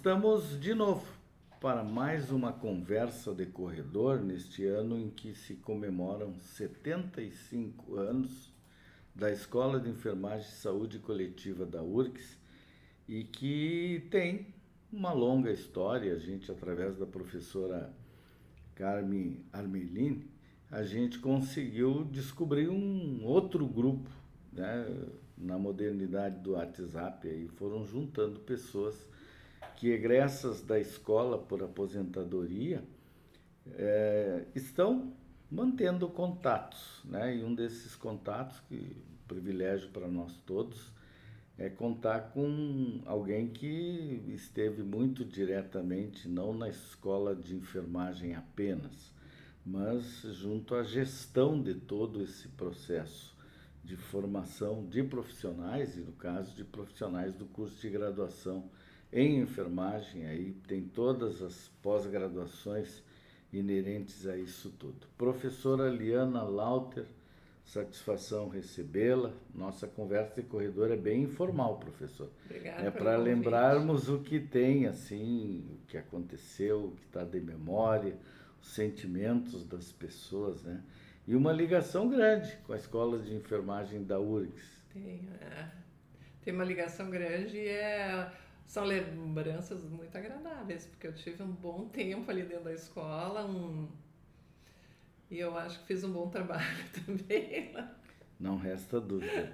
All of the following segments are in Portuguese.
estamos de novo para mais uma conversa de corredor neste ano em que se comemoram 75 anos da Escola de Enfermagem e Saúde Coletiva da URGS e que tem uma longa história. A gente, através da professora Carmen Armelini, a gente conseguiu descobrir um outro grupo, né, na modernidade do WhatsApp, aí foram juntando pessoas que, egressas da escola por aposentadoria, estão mantendo contatos, né? E um desses contatos, que privilégio para nós todos, é contar com alguém que esteve muito diretamente, não na escola de enfermagem apenas, mas junto à gestão de todo esse processo de formação de profissionais, e no caso de profissionais do curso de graduação em enfermagem. Aí tem todas as pós-graduações inerentes a isso tudo. Professora Liana Lauter, satisfação recebê-la. Nossa conversa de corredor é bem informal, professor. Obrigada É pelo para convite. lembrarmos o que tem, assim, o que aconteceu, o que está de memória, os sentimentos das pessoas, né? E uma ligação grande com a Escola de Enfermagem da URGS. Tem uma ligação grande e são lembranças muito agradáveis, porque eu tive um bom tempo ali dentro da escola e eu acho que fiz um bom trabalho também lá. Não resta dúvida.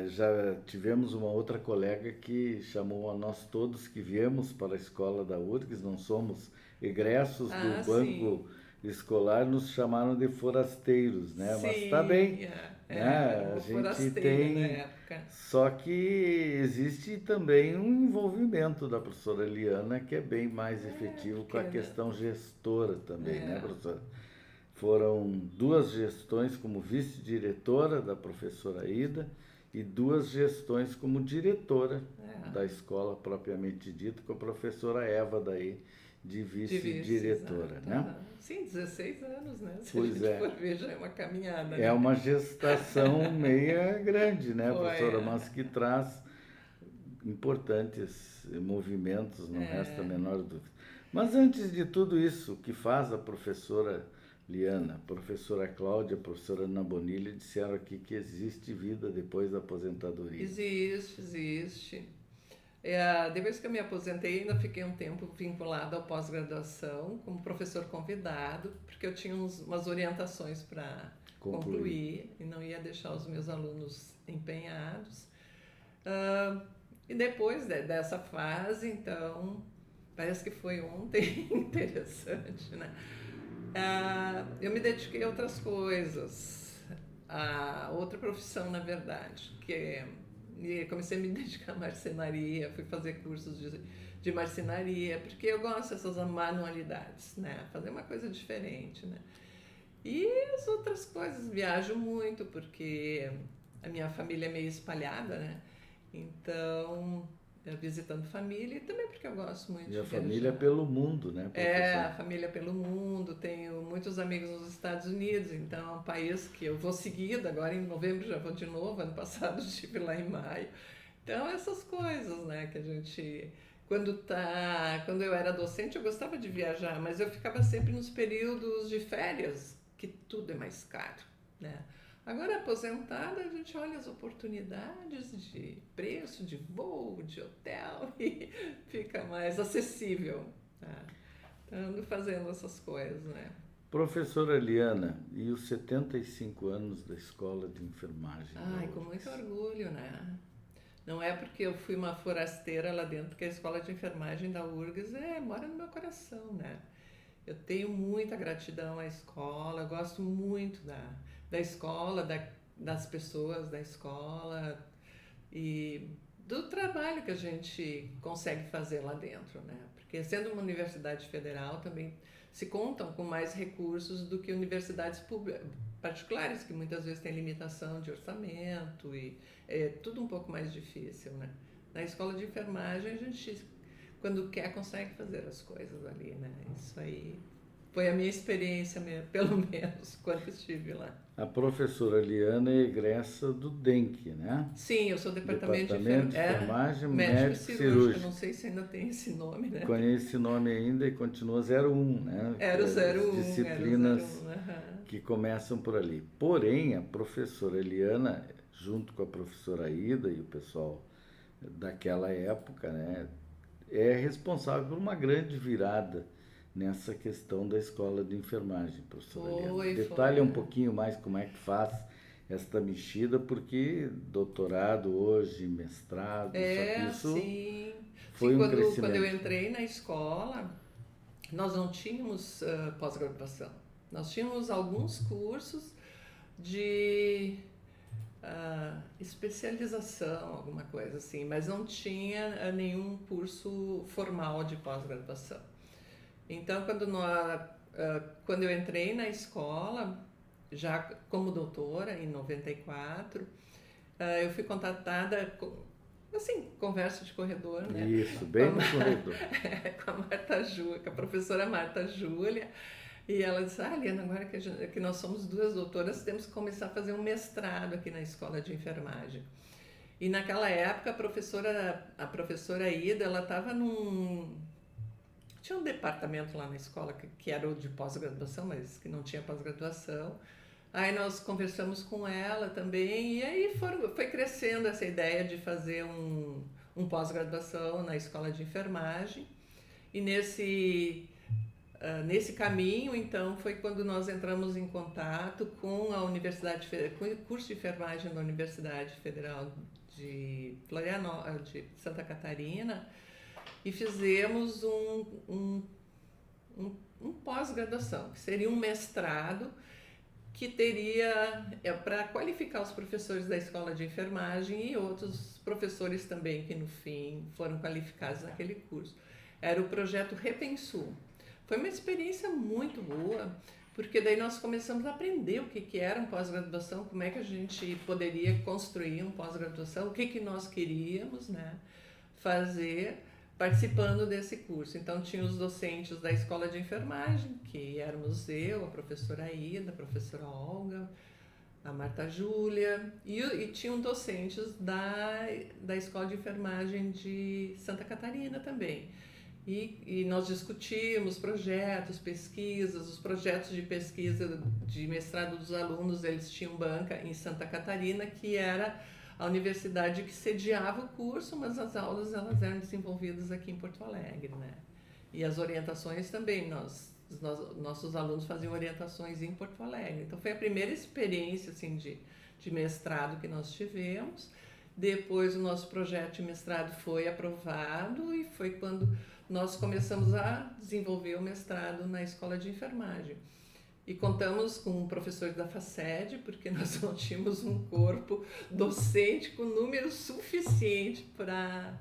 Já tivemos uma outra colega que chamou a nós todos que viemos para a escola da URGS, não somos egressos do banco escolar, nos chamaram de forasteiros, né? Mas está bem, né? A gente tem, na época. só que existe também um envolvimento da professora Liana que é bem mais efetivo com a questão gestora também, né, professora? Foram 2 gestões como vice-diretora da professora Ida e 2 gestões como diretora da escola propriamente dita, com a professora Eva daí de vice-diretora, né? Sim, 16 anos, né? Se Pois a gente for ver, já é uma caminhada. É uma gestação meia grande, né, professora? Foi, Mas que traz importantes movimentos, não resta a menor dúvida. Mas antes de tudo isso, o que faz a professora Liana, a professora Cláudia, a professora Ana Bonilha disseram aqui que existe vida depois da aposentadoria. Existe. Depois que eu me aposentei, ainda fiquei um tempo vinculada ao pós-graduação como professor convidado, porque eu tinha umas orientações para concluir e não ia deixar os meus alunos empenhados. E depois dessa fase, então, parece que foi ontem, interessante, né? Eu me dediquei a outras coisas, a outra profissão, na verdade, e comecei a me dedicar à marcenaria, fui fazer cursos de marcenaria, porque eu gosto dessas manualidades, né? Fazer uma coisa diferente, né? E as outras coisas, viajo muito, porque a minha família é meio espalhada, né? Então, visitando família e também porque eu gosto muito de viajar. E a família pelo mundo, né, professor? A família pelo mundo. Tenho muitos amigos nos Estados Unidos, então é um país que eu vou seguido. Agora em novembro já vou de novo, ano passado estive lá em maio. Então essas coisas, né, que a gente... Quando eu era docente eu gostava de viajar, mas eu ficava sempre nos períodos de férias, que tudo é mais caro, né? Agora, aposentada, a gente olha as oportunidades de preço, de voo, de hotel e fica mais acessível. Tá? Então, ando fazendo essas coisas, né? Professora Liana, e os 75 anos da Escola de Enfermagem? Com muito orgulho, né? Não é porque eu fui uma forasteira lá dentro que a Escola de Enfermagem da URGS mora no meu coração, né? Eu tenho muita gratidão à escola, eu gosto muito da escola, das pessoas da escola e do trabalho que a gente consegue fazer lá dentro, né? Porque sendo uma universidade federal também se contam com mais recursos do que universidades particulares, que muitas vezes têm limitação de orçamento e é tudo um pouco mais difícil, né? Na escola de enfermagem a gente, quando quer, consegue fazer as coisas ali, né? Isso aí Foi a minha experiência mesmo, pelo menos, quando estive lá. A professora Liana é egressa do DENC, né? Sim, eu sou Departamento de Enfermagem médico Médico cirúrgico, Cirúrgico. não sei se ainda tem esse nome, né? Conheço esse nome ainda e continua 01, né? Era o 01, disciplinas era o 01, que começam por ali. Porém, a professora Eliana, junto com a professora Ida e o pessoal daquela época, né, é responsável por uma grande virada nessa questão da escola de enfermagem, professora Eliana. Detalhe um pouquinho mais como é que faz esta mexida, porque doutorado hoje, mestrado, só que isso sim. foi um crescimento. Quando eu entrei na escola, nós não tínhamos pós-graduação. Nós tínhamos alguns cursos de especialização, alguma coisa assim, mas não tinha nenhum curso formal de pós-graduação. Então, quando eu entrei na escola, já como doutora, em 94, eu fui contatada, assim, conversa de corredor, né? Isso, bem no corredor. Com a Marta Júlia, com a professora Marta Júlia, e ela disse, Liana, agora que nós somos duas doutoras, temos que começar a fazer um mestrado aqui na escola de enfermagem. E naquela época, a professora Ida, ela estava tinha um departamento lá na escola que era o de pós-graduação, mas que não tinha pós-graduação. Aí nós conversamos com ela também, e aí foi crescendo essa ideia de fazer um pós-graduação na escola de enfermagem. E nesse caminho, então, foi quando nós entramos em contato com a Universidade, com o curso de enfermagem da Universidade Federal de Santa Catarina, e fizemos um pós-graduação, que seria um mestrado, que teria para qualificar os professores da escola de enfermagem e outros professores também que no fim foram qualificados naquele curso. Era o projeto Repensul. Foi uma experiência muito boa, porque daí nós começamos a aprender o que era um pós-graduação, como é que a gente poderia construir um pós-graduação, o que nós queríamos, né, fazer participando desse curso. Então, tinha os docentes da escola de enfermagem, que éramos eu, a professora Ida, a professora Olga, a Marta Júlia, e tinham docentes da escola de enfermagem de Santa Catarina também. E nós discutimos projetos, pesquisas, os projetos de pesquisa de mestrado dos alunos, eles tinham banca em Santa Catarina, que era a universidade que sediava o curso, mas as aulas elas eram desenvolvidas aqui em Porto Alegre, né? E as orientações também, nossos alunos faziam orientações em Porto Alegre. Então foi a primeira experiência assim, de mestrado que nós tivemos. Depois o nosso projeto de mestrado foi aprovado e foi quando nós começamos a desenvolver o mestrado na escola de enfermagem. E contamos com um professor da FACED, porque nós não tínhamos um corpo docente com número suficiente para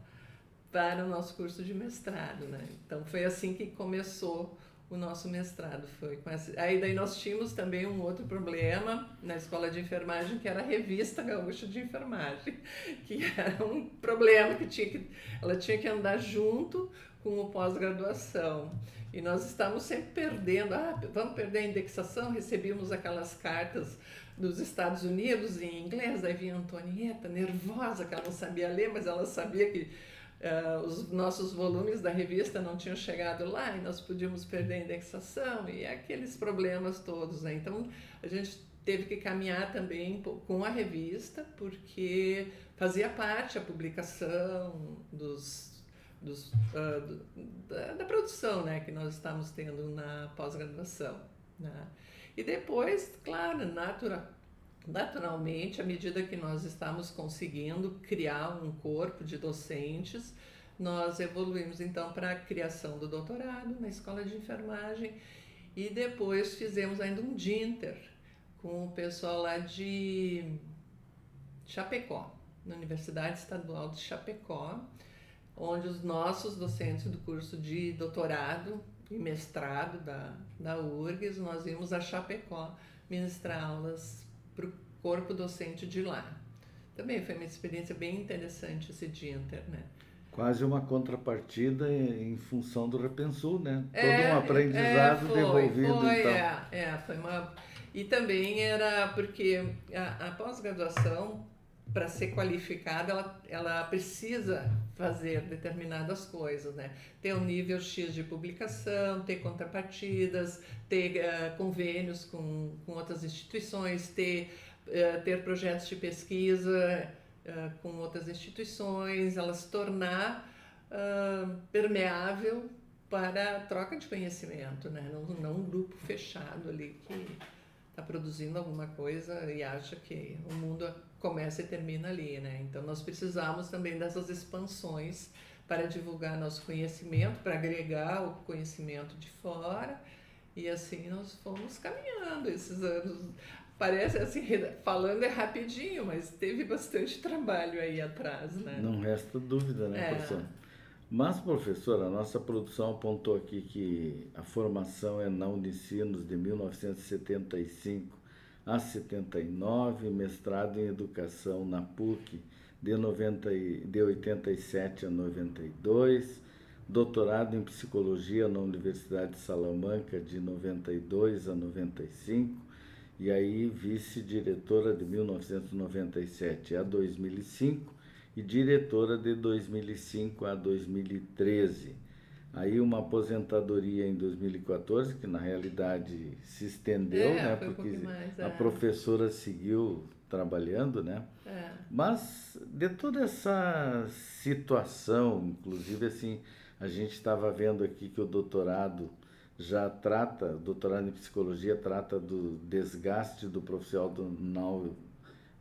o nosso curso de mestrado, né? Então foi assim que começou o nosso mestrado. Aí daí nós tínhamos também um outro problema na escola de enfermagem, que era a Revista Gaúcha de Enfermagem, que era um problema que ela tinha que andar junto com o pós-graduação. E nós estávamos sempre perdendo, vamos perder a indexação, recebíamos aquelas cartas dos Estados Unidos em inglês, aí vinha a Antonieta, nervosa, que ela não sabia ler, mas ela sabia que os nossos volumes da revista não tinham chegado lá e nós podíamos perder a indexação e aqueles problemas todos, né? Então, a gente teve que caminhar também com a revista, porque fazia parte a publicação da produção, né, que nós estamos tendo na pós-graduação, né? E depois, claro, naturalmente, à medida que nós estamos conseguindo criar um corpo de docentes, nós evoluímos então para a criação do doutorado na escola de enfermagem e depois fizemos ainda um DINTER com o pessoal lá de Chapecó, na Universidade Estadual de Chapecó, onde os nossos docentes do curso de doutorado e mestrado da URGS, nós íamos a Chapecó ministrar aulas para o corpo docente de lá. Também foi uma experiência bem interessante esse DINTER, né? Quase uma contrapartida em função do Repensul, né? Todo um aprendizado devolvido, foi, então. foi uma... E também era porque a pós-graduação, para ser qualificada, ela precisa fazer determinadas coisas, né? Ter um nível X de publicação, ter contrapartidas, ter convênios com outras instituições, ter projetos de pesquisa com outras instituições, ela se tornar permeável para a troca de conhecimento, né? Não um grupo fechado ali que está produzindo alguma coisa e acha que o mundo começa e termina ali, né? Então nós precisamos também dessas expansões para divulgar nosso conhecimento, para agregar o conhecimento de fora, e assim nós fomos caminhando esses anos. Parece assim, falando é rapidinho, mas teve bastante trabalho aí atrás, né? Não resta dúvida, né, professor? Mas, professora, a nossa produção apontou aqui que a formação é na Unicinos de 1975 a 79, mestrado em Educação na PUC de 87 a 92, doutorado em Psicologia na Universidade de Salamanca de 92 a 95, e aí vice-diretora de 1997 a 2005 e diretora de 2005 a 2013. Aí uma aposentadoria em 2014, que na realidade se estendeu, né? Porque a professora seguiu trabalhando, né? Mas de toda essa situação, inclusive assim, a gente estava vendo aqui que o doutorado doutorado em psicologia trata do desgaste do profissional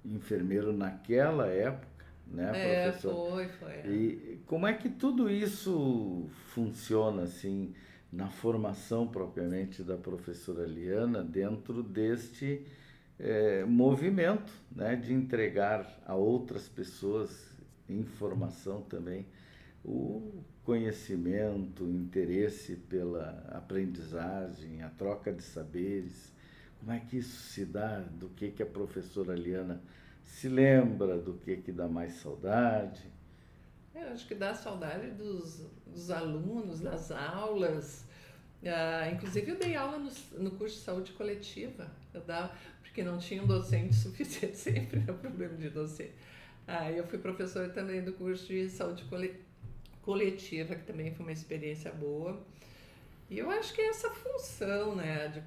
enfermeiro naquela época, né, professor? Foi. E como é que tudo isso funciona, assim, na formação propriamente da professora Liana dentro deste movimento, né, de entregar a outras pessoas informação também, o conhecimento, o interesse pela aprendizagem, a troca de saberes. Como é que isso se dá? Do que a professora Liana se lembra? Do que dá mais saudade? Eu acho que dá saudade dos alunos, das aulas. Inclusive eu dei aula no curso de saúde coletiva. Porque não tinha um docente suficiente, sempre é o problema de docente. Eu fui professora também do curso de saúde coletiva, que também foi uma experiência boa. E eu acho que é essa função, né?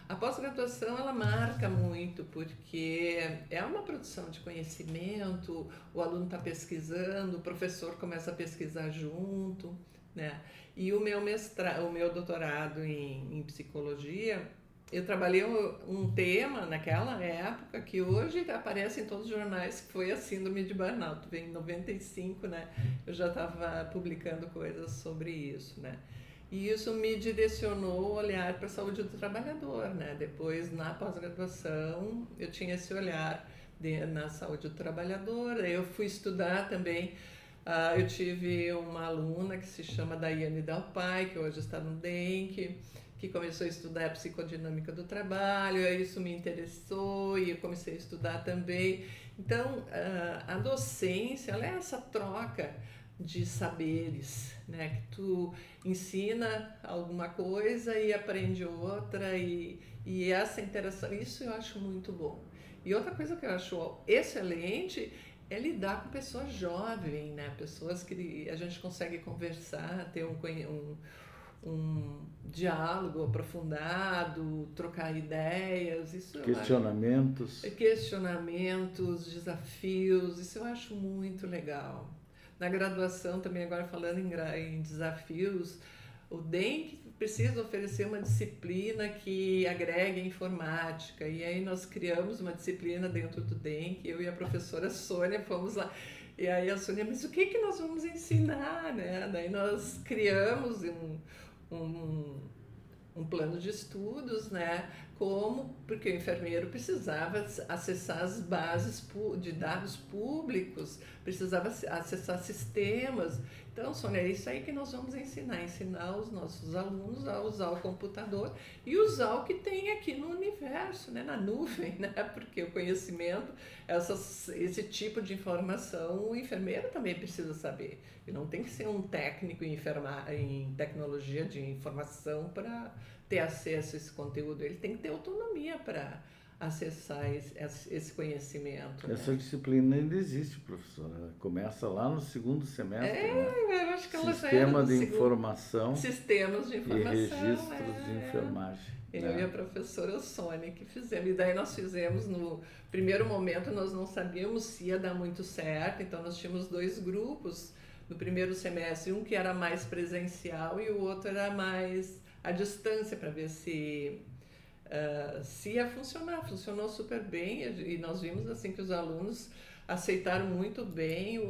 A pós-graduação, ela marca muito, porque é uma produção de conhecimento, o aluno está pesquisando, o professor começa a pesquisar junto, né? E o meu doutorado em psicologia, eu trabalhei um tema naquela época que hoje aparece em todos os jornais, que foi a síndrome de burnout. Em 95, né? Eu já estava publicando coisas sobre isso, né? E isso me direcionou o olhar para a saúde do trabalhador, né? Depois, na pós-graduação, eu tinha esse olhar na saúde do trabalhador. Eu fui estudar também. Eu tive uma aluna que se chama Daiane Dalpai, que hoje está no DENC, que começou a estudar a psicodinâmica do trabalho. Isso me interessou e eu comecei a estudar também. Então, a docência, ela é essa troca de saberes, né? Que tu ensina alguma coisa e aprende outra, e essa interação, isso eu acho muito bom. E outra coisa que eu acho excelente é lidar com pessoas jovens, né? Pessoas que a gente consegue conversar, ter um diálogo aprofundado, trocar ideias, isso questionamentos, desafios, isso eu acho muito legal. Na graduação também, agora falando em desafios, o DENC precisa oferecer uma disciplina que agregue informática, e aí nós criamos uma disciplina dentro do DENC, eu e a professora Sônia fomos lá, e aí a Sônia, mas o que nós vamos ensinar, né? Daí nós criamos um plano de estudos, né? Porque o enfermeiro precisava acessar as bases de dados públicos, precisava acessar sistemas. Então, Sônia, é isso aí que nós vamos ensinar os nossos alunos a usar o computador e usar o que tem aqui no universo, né? Na nuvem, né? Porque o conhecimento, esse tipo de informação, o enfermeiro também precisa saber. E não tem que ser um técnico em tecnologia de informação para ter acesso a esse conteúdo, ele tem que ter autonomia para acessar esse conhecimento. Essa né? disciplina ainda existe, professora. Ela começa lá no segundo semestre, né? Eu acho que ela já era Sistema do de Informação Sistemas de e Informação. Registros de Enfermagem. Eu né? e a professora Sônia que fizemos. E daí nós fizemos, no primeiro momento, nós não sabíamos se ia dar muito certo, então nós tínhamos 2 grupos no primeiro semestre, um que era mais presencial e o outro era mais à distância, para ver se ia funcionar. Funcionou super bem e nós vimos assim que os alunos aceitaram muito bem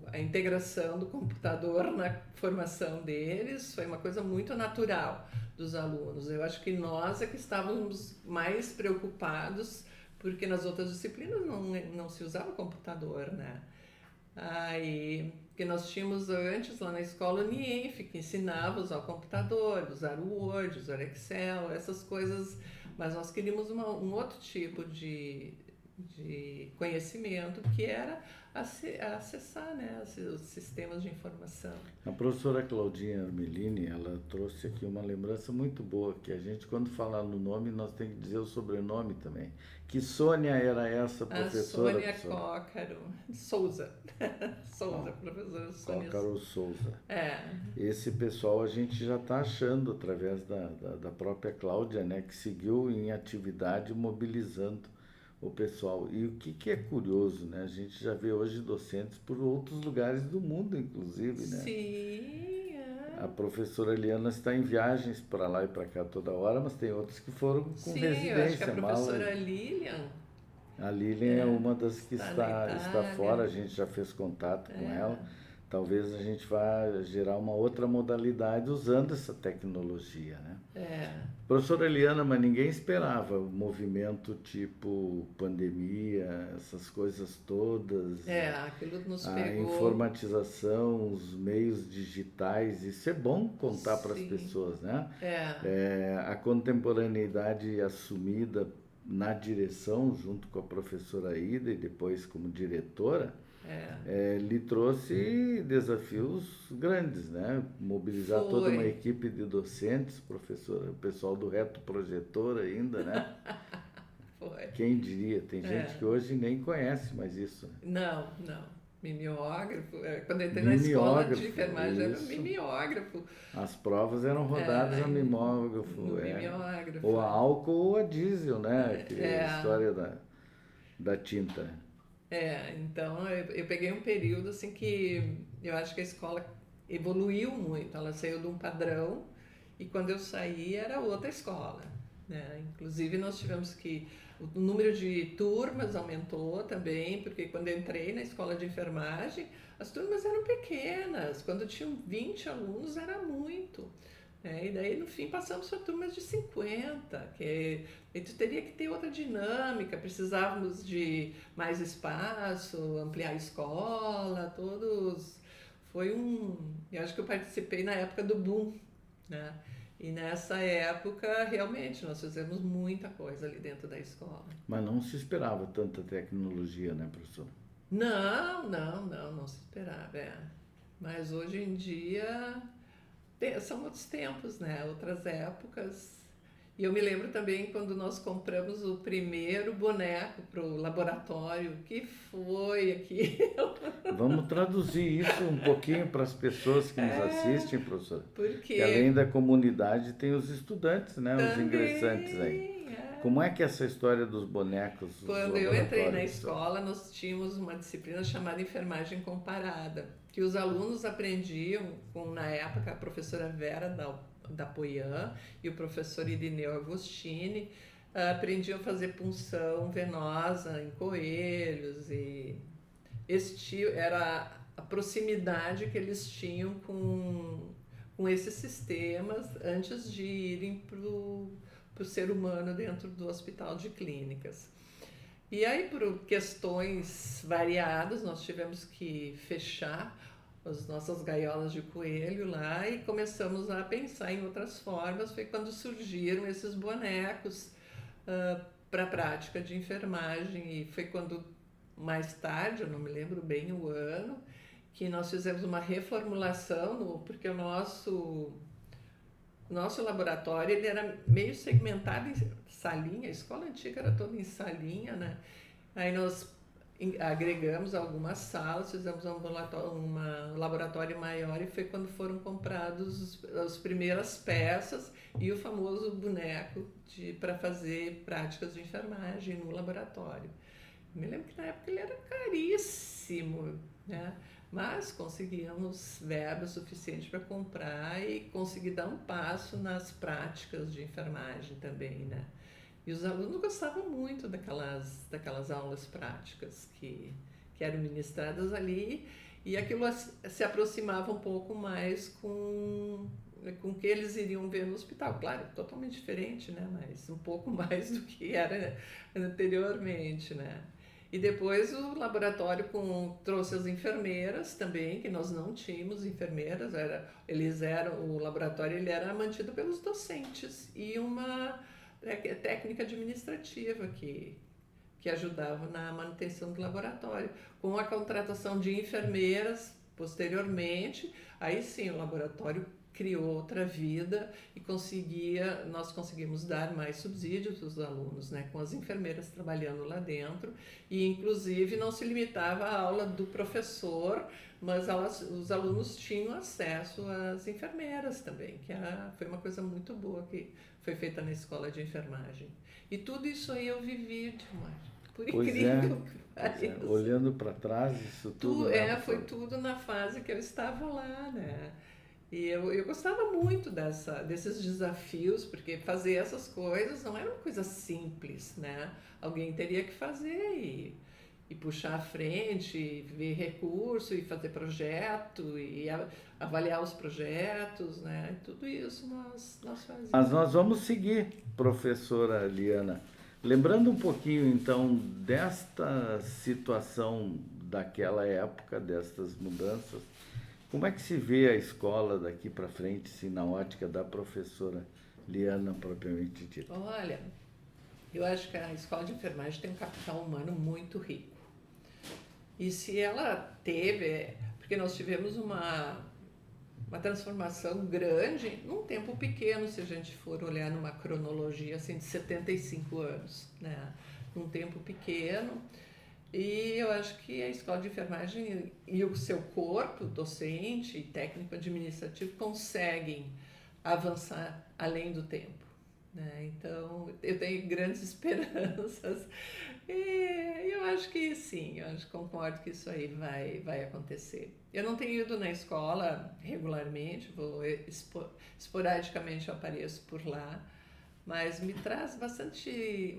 a integração do computador na formação deles, foi uma coisa muito natural dos alunos. Eu acho que nós é que estávamos mais preocupados, porque nas outras disciplinas não se usava computador, né? Aí, que nós tínhamos antes lá na escola o NIENF, que ensinava a usar o computador, usar o Word, usar Excel, essas coisas, mas nós queríamos um outro tipo de conhecimento, que era acessar, né, os sistemas de informação. A professora Claudinha Armelini, ela trouxe aqui uma lembrança muito boa, que a gente, quando falar no nome, nós temos que dizer o sobrenome também. Que Sônia era essa professora? A Sônia Cócaro Souza. Professora Sônia Cócaro Souza. É. Esse pessoal a gente já está achando através da própria Cláudia, né, que seguiu em atividade mobilizando o pessoal. E o que é curioso, né? A gente já vê hoje docentes por outros lugares do mundo, inclusive, né? Sim, A professora Eliana está em viagens para lá e para cá toda hora, mas tem outros que foram com Sim, residência. eu acho que a professora Lilian. A Lilian é uma das que está fora, a gente já fez contato com ela. Talvez a gente vá gerar uma outra modalidade usando essa tecnologia, né? Professora Eliana, mas ninguém esperava o movimento tipo pandemia, essas coisas todas. Aquilo nos pegou. A informatização, os meios digitais, isso é bom contar para as pessoas, né? A contemporaneidade assumida na direção, junto com a professora Ida e depois como diretora, lhe trouxe desafios grandes, né? Mobilizar toda uma equipe de docentes, professora, o pessoal do Reto Projetor ainda, né? Quem diria? Tem gente que hoje nem conhece mais isso. Não. Mimeógrafo. Quando eu entrei na escola de enfermagem era mimeógrafo. As provas eram rodadas a mimógrafo. Mimeógrafo. Ou a álcool ou a diesel, né? A história da tinta. Então eu peguei um período assim que eu acho que a escola evoluiu muito. Ela saiu de um padrão e quando eu saí era outra escola, né? Inclusive nós tivemos que o número de turmas aumentou também, porque quando eu entrei na escola de enfermagem, as turmas eram pequenas. Quando tinham 20 alunos era muito. E daí, no fim, passamos para turmas de 50, que a gente teria que ter outra dinâmica, precisávamos de mais espaço, ampliar a escola, todos. Eu acho que eu participei na época do boom, né? E nessa época, realmente, nós fizemos muita coisa ali dentro da escola. Mas não se esperava tanta tecnologia, né, professora? Não se esperava, Mas hoje em dia são outros tempos, né? Outras épocas. E eu me lembro também quando nós compramos o primeiro boneco para o laboratório, que foi aquilo. Vamos traduzir isso um pouquinho para as pessoas que nos assistem, professora. Porque além da comunidade tem os estudantes, né? Também, os ingressantes aí. Como é que é essa história dos bonecos? Quando eu entrei na escola, nós tínhamos uma disciplina chamada enfermagem comparada, que os alunos aprendiam com, na época, a professora Vera da Poian e o professor Irineu Agostini, aprendiam a fazer punção venosa em coelhos, e era a proximidade que eles tinham com com esses sistemas antes de irem para o ser humano dentro do hospital de clínicas. E aí, por questões variadas, nós tivemos que fechar as nossas gaiolas de coelho lá e começamos a pensar em outras formas. Foi quando surgiram esses bonecos para a prática de enfermagem, e foi quando, mais tarde, eu não me lembro bem o ano, que nós fizemos uma reformulação, porque o nosso laboratório ele era meio segmentado em salinha, a escola antiga era toda em salinha, né? Aí nós agregamos algumas salas, fizemos um laboratório maior, e foi quando foram comprados as primeiras peças e o famoso boneco para fazer práticas de enfermagem no laboratório. Me lembro que na época ele era caríssimo, né? Mas conseguíamos verba suficiente para comprar e conseguir dar um passo nas práticas de enfermagem também, né? E os alunos gostavam muito daquelas aulas práticas que eram ministradas ali, e aquilo se aproximava um pouco mais com o que eles iriam ver no hospital. Claro, totalmente diferente, né? Mas um pouco mais do que era anteriormente, né? E depois o laboratório trouxe as enfermeiras também, que nós não tínhamos enfermeiras, o laboratório ele era mantido pelos docentes e uma técnica administrativa que ajudava na manutenção do laboratório. Com a contratação de enfermeiras posteriormente, aí sim o laboratório criou outra vida e nós conseguimos dar mais subsídios aos alunos, né, com as enfermeiras trabalhando lá dentro, e inclusive não se limitava à aula do professor, mas os alunos tinham acesso às enfermeiras também, foi uma coisa muito boa que foi feita na escola de enfermagem. E tudo isso aí eu vivi, Dilmar, por incrível que pareça. Olhando para trás, isso tudo... Foi tudo na fase que eu estava lá, né? E eu gostava muito desses desafios, porque fazer essas coisas não era uma coisa simples, né? Alguém teria que fazer e puxar à frente, e ver recurso, e fazer projeto, e avaliar os projetos, né? E tudo isso nós fazíamos. Mas nós vamos seguir, professora Liana. Lembrando um pouquinho, então, desta situação daquela época, destas mudanças, como é que se vê a escola daqui para frente, se na ótica da professora Liana propriamente dita? Olha, eu acho que a escola de enfermagem tem um capital humano muito rico. E se ela porque nós tivemos uma transformação grande num tempo pequeno, se a gente for olhar numa cronologia assim, de 75 anos, né? Num tempo pequeno. E eu acho que a escola de enfermagem e o seu corpo docente e técnico administrativo conseguem avançar além do tempo, né? Então, eu tenho grandes esperanças e eu acho que sim, concordo que isso aí vai acontecer. Eu não tenho ido na escola regularmente, esporadicamente eu apareço por lá, mas me traz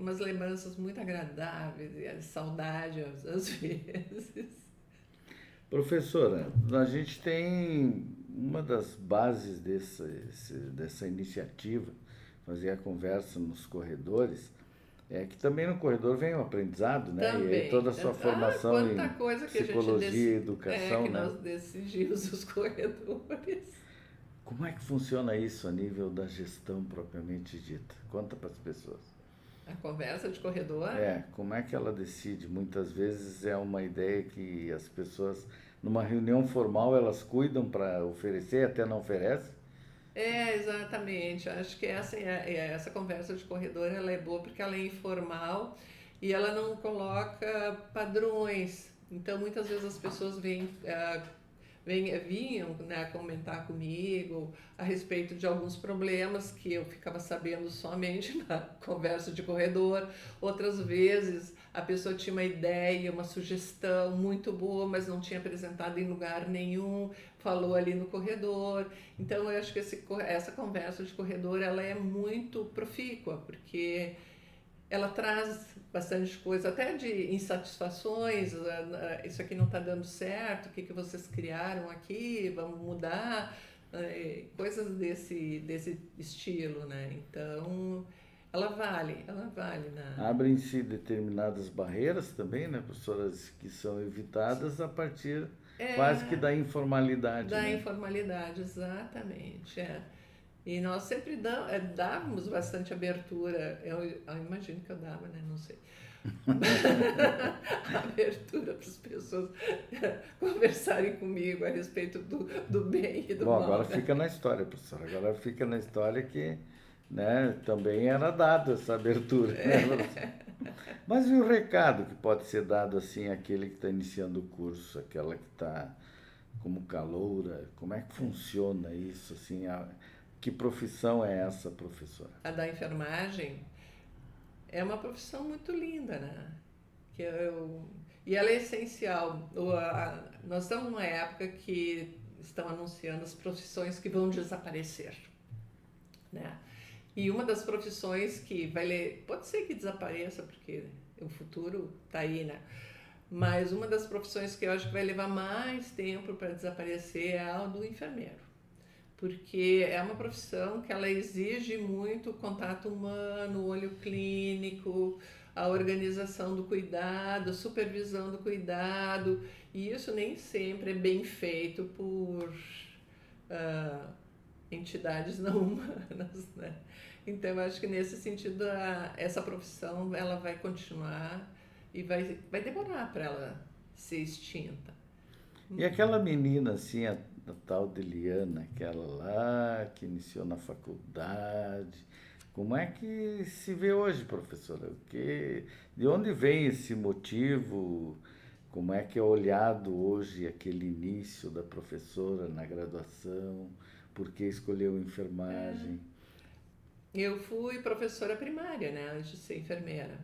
umas lembranças muito agradáveis e saudade às vezes. Professora, a gente tem uma das bases dessa iniciativa, fazer a conversa nos corredores, é que também no corredor vem o aprendizado, né? Também. E toda a sua formação em psicologia e educação, que né? nós decidimos os corredores. Como é que funciona isso a nível da gestão propriamente dita? Conta para as pessoas. A conversa de corredor? Como é que ela decide? Muitas vezes é uma ideia que as pessoas, numa reunião formal, elas cuidam para oferecer, até não oferecem. Exatamente. Acho que essa conversa de corredor ela é boa porque ela é informal e ela não coloca padrões. Então, muitas vezes as pessoas vinham, né, comentar comigo a respeito de alguns problemas que eu ficava sabendo somente na conversa de corredor. Outras vezes a pessoa tinha uma ideia, uma sugestão muito boa, mas não tinha apresentado em lugar nenhum, falou ali no corredor. Então eu acho que essa conversa de corredor ela é muito profícua, porque ela traz bastante coisa, até de insatisfações, isso aqui não está dando certo, o que vocês criaram aqui, vamos mudar, coisas desse estilo, né? Então, ela vale na... Abrem-se determinadas barreiras também, né, professoras, que são evitadas a partir quase que da informalidade, Da né? informalidade, exatamente, E nós sempre dávamos bastante abertura, eu imagino que eu dava, né? Não sei. Abertura para as pessoas conversarem comigo a respeito do bem e do Bom, mal. agora Né? fica na história, professora. Agora fica na história que, né, também era dado essa abertura, né, professora? Mas e o recado que pode ser dado assim àquele que está iniciando o curso, aquela que está como caloura? Como é que funciona isso, assim? Que profissão é essa, professora? A da enfermagem é uma profissão muito linda, né? E ela é essencial. Nós estamos numa época que estão anunciando as profissões que vão desaparecer, né? E uma das profissões que pode ser que desapareça, porque o futuro está aí, né? Mas uma das profissões que eu acho que vai levar mais tempo para desaparecer é a do enfermeiro. Porque é uma profissão que ela exige muito contato humano, olho clínico, a organização do cuidado, a supervisão do cuidado, e isso nem sempre é bem feito por entidades não humanas, né? Então, eu acho que nesse sentido, essa profissão ela vai continuar e vai demorar para ela ser extinta. E aquela menina, assim, a tal de Liana, aquela lá que iniciou na faculdade, como é que se vê hoje, professora? De onde vem esse motivo? Como é que é olhado hoje aquele início da professora na graduação? Por que escolheu enfermagem? Eu fui professora primária, né, antes de ser enfermeira.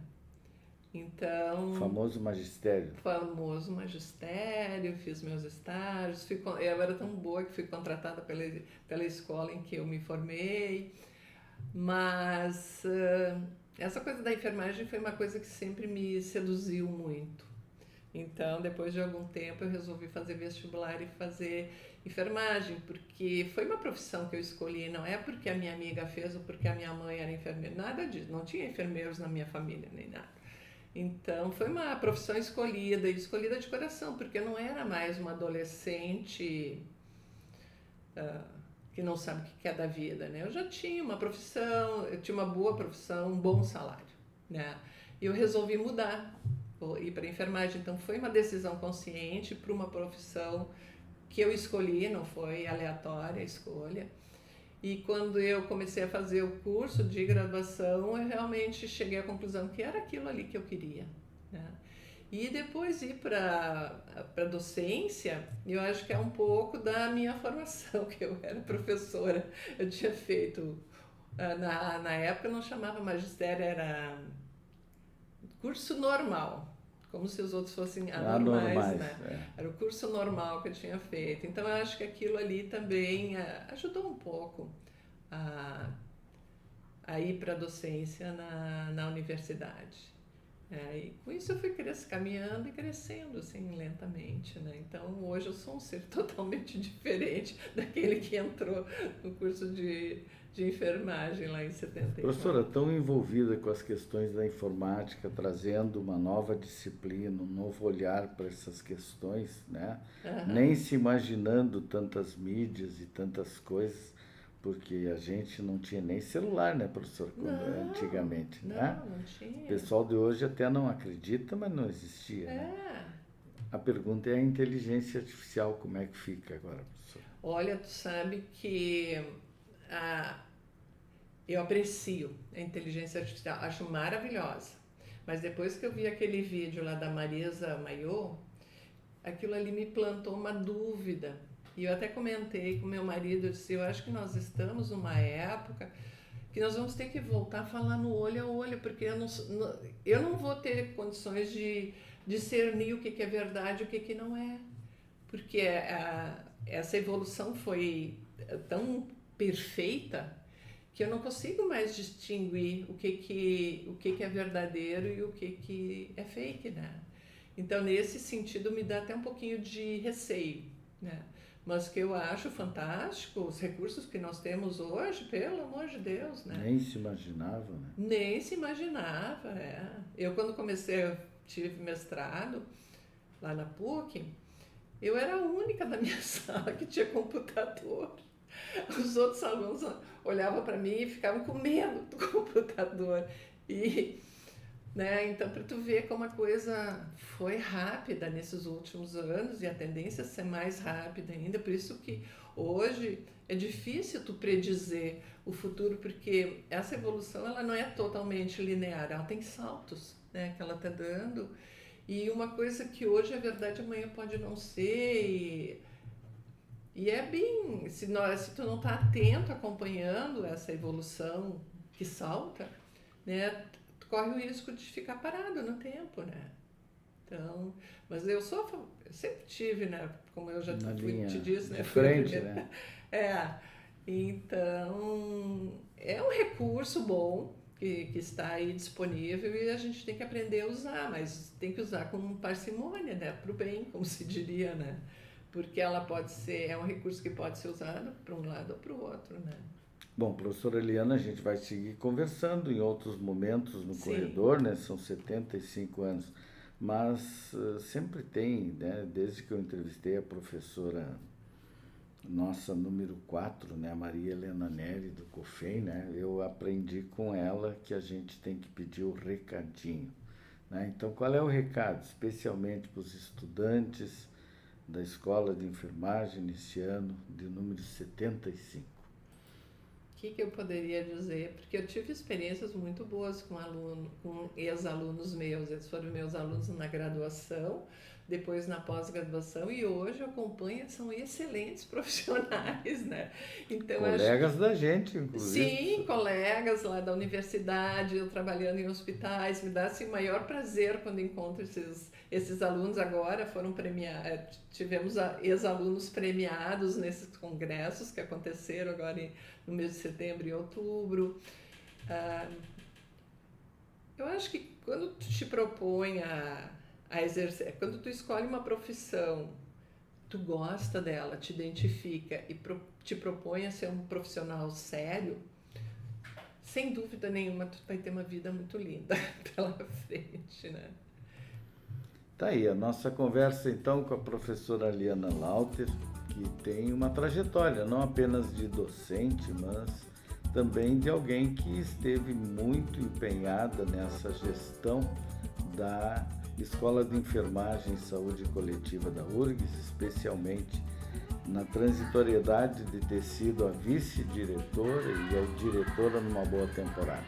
Então, Famoso magistério. famoso magistério, fiz meus estágios, eu era tão boa que fui contratada pela escola em que eu me formei, mas essa coisa da enfermagem foi uma coisa que sempre me seduziu muito. Então, depois de algum tempo, eu resolvi fazer vestibular e fazer enfermagem, porque foi uma profissão que eu escolhi, não é porque a minha amiga fez ou porque a minha mãe era enfermeira, nada disso, não tinha enfermeiros na minha família, nem nada. Então, foi uma profissão escolhida, e escolhida de coração, porque eu não era mais uma adolescente que não sabe o que quer da vida, né? Eu já tinha uma profissão, eu tinha uma boa profissão, um bom salário, né? E eu resolvi mudar, ir para a enfermagem. Então, foi uma decisão consciente para uma profissão que eu escolhi, não foi aleatória a escolha. E quando eu comecei a fazer o curso de graduação, eu realmente cheguei à conclusão que era aquilo ali que eu queria, né? E depois ir para a docência, eu acho que é um pouco da minha formação, que eu era professora. Eu tinha feito, na época não chamava magistério, era curso normal, como se os outros fossem anormais, né? Era o curso normal que eu tinha feito. Então, eu acho que aquilo ali também ajudou um pouco a ir para a docência na universidade. E com isso eu fui caminhando e crescendo assim lentamente, né? Então hoje eu sou um ser totalmente diferente daquele que entrou no curso de enfermagem lá em 74. Professora, tão envolvida com as questões da informática, trazendo uma nova disciplina, um novo olhar para essas questões, né? Nem se imaginando tantas mídias e tantas coisas, porque a gente não tinha nem celular, né, professor, antigamente, né? Não tinha. O pessoal de hoje até não acredita, mas não existia, né? A pergunta é a inteligência artificial, como é que fica agora, professor? Olha, tu sabe que eu aprecio a inteligência artificial, acho maravilhosa. Mas depois que eu vi aquele vídeo lá da Marisa Maio, aquilo ali me plantou uma dúvida. E eu até comentei com meu marido, eu disse, eu acho que nós estamos numa época que nós vamos ter que voltar a falar no olho a olho, porque eu não vou ter condições de discernir o que é verdade e o que não é. Porque essa evolução foi tão perfeita que eu não consigo mais distinguir o que é verdadeiro e o que é fake, né? Então, nesse sentido, me dá até um pouquinho de receio, né? mas que eu acho fantástico os recursos que nós temos hoje, pelo amor de Deus, né? Nem se imaginava, né? Nem se imaginava, é. Eu, quando comecei, eu tive mestrado lá na PUC, eu era a única da minha sala que tinha computador. Os outros alunos olhavam para mim e ficavam com medo do computador. E, né, então, para tu ver como a coisa foi rápida nesses últimos anos e a tendência é ser mais rápida ainda, por isso que hoje é difícil tu predizer o futuro, porque essa evolução ela não é totalmente linear, ela tem saltos, né, que ela está dando, e uma coisa que hoje é verdade, amanhã pode não ser, e é bem, se tu não está atento, acompanhando essa evolução que salta, né, tu corre o risco de ficar parado no tempo, né? Então, mas eu sempre tive, né, como eu já te disse, né, frente, né? Então, é um recurso bom que está aí disponível e a gente tem que aprender a usar, mas tem que usar com parcimônia, né, para o bem, como se diria, né? Porque ela pode ser, é um recurso que pode ser usado para um lado ou para o outro, né? Bom, professora Eliana, a gente vai seguir conversando em outros momentos no corredor, né? São 75 anos, mas sempre tem, né? Desde que eu entrevistei a professora nossa número 4, né? A Maria Helena Neri, do COFEM, né? Eu aprendi com ela que a gente tem que pedir o recadinho, né? Então, qual é o recado, especialmente para os estudantes da Escola de Enfermagem nesse ano de número 75? O que eu poderia dizer? Porque eu tive experiências muito boas com ex-alunos meus. Eles foram meus alunos na graduação, depois na pós-graduação, e hoje eu acompanho, são excelentes profissionais, né? Então, colegas da gente, inclusive. Sim, colegas lá da universidade, eu trabalhando em hospitais, me dá assim, o maior prazer quando encontro esses alunos. Agora foram premiados, tivemos ex-alunos premiados nesses congressos que aconteceram agora no mês de setembro e outubro. Eu acho que quando tu te propõe a exercer, quando tu escolhe uma profissão, tu gosta dela, te identifica e te propõe a ser um profissional sério, sem dúvida nenhuma tu vai ter uma vida muito linda pela frente, né? Tá aí a nossa conversa então com a professora Eliana Lauter, que tem uma trajetória não apenas de docente, mas também de alguém que esteve muito empenhada nessa gestão da Escola de Enfermagem e Saúde Coletiva da URGS, especialmente na transitoriedade de ter sido a vice-diretora e a diretora numa boa temporada.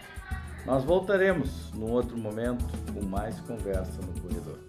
Num outro momento com mais conversa no corredor.